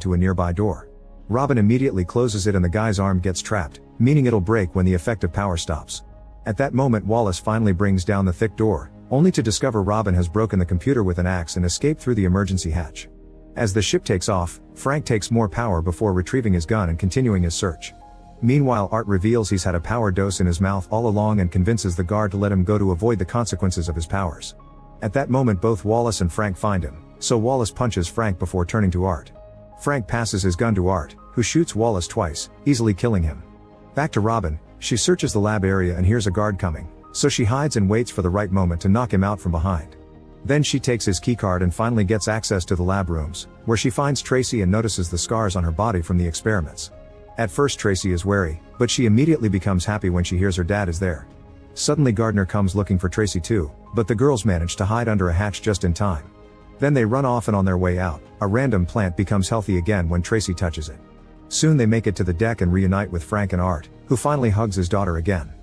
to a nearby door. Robin immediately closes it and the guy's arm gets trapped, meaning it'll break when the effective power stops. At that moment Wallace finally brings down the thick door, only to discover Robin has broken the computer with an axe and escaped through the emergency hatch. As the ship takes off, Frank takes more power before retrieving his gun and continuing his search. Meanwhile, Art reveals he's had a power dose in his mouth all along and convinces the guard to let him go to avoid the consequences of his powers. At that moment both Wallace and Frank find him, so Wallace punches Frank before turning to Art. Frank passes his gun to Art, who shoots Wallace twice, easily killing him. Back to Robin, she searches the lab area and hears a guard coming, so she hides and waits for the right moment to knock him out from behind. Then she takes his keycard and finally gets access to the lab rooms, where she finds Tracy and notices the scars on her body from the experiments. At first Tracy is wary, but she immediately becomes happy when she hears her dad is there. Suddenly Gardner comes looking for Tracy too, but the girls manage to hide under a hatch just in time. Then they run off and on their way out, a random plant becomes healthy again when Tracy touches it. Soon they make it to the deck and reunite with Frank and Art, who finally hugs his daughter again.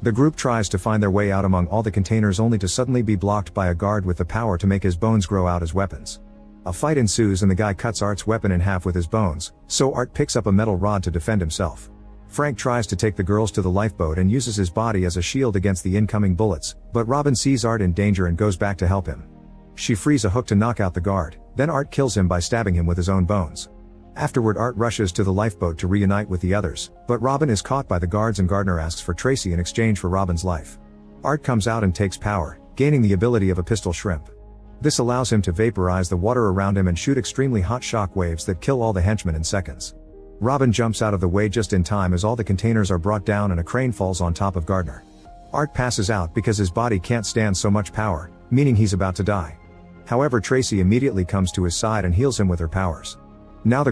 The group tries to find their way out among all the containers only to suddenly be blocked by a guard with the power to make his bones grow out as weapons. A fight ensues and the guy cuts Art's weapon in half with his bones, so Art picks up a metal rod to defend himself. Frank tries to take the girls to the lifeboat and uses his body as a shield against the incoming bullets, but Robin sees Art in danger and goes back to help him. She frees a hook to knock out the guard, then Art kills him by stabbing him with his own bones. Afterward Art rushes to the lifeboat to reunite with the others, but Robin is caught by the guards and Gardner asks for Tracy in exchange for Robin's life. Art comes out and takes power, gaining the ability of a pistol shrimp. This allows him to vaporize the water around him and shoot extremely hot shock waves that kill all the henchmen in seconds. Robin jumps out of the way just in time as all the containers are brought down and a crane falls on top of Gardner. Art passes out because his body can't stand so much power, meaning he's about to die. However, Tracy immediately comes to his side and heals him with her powers. Now the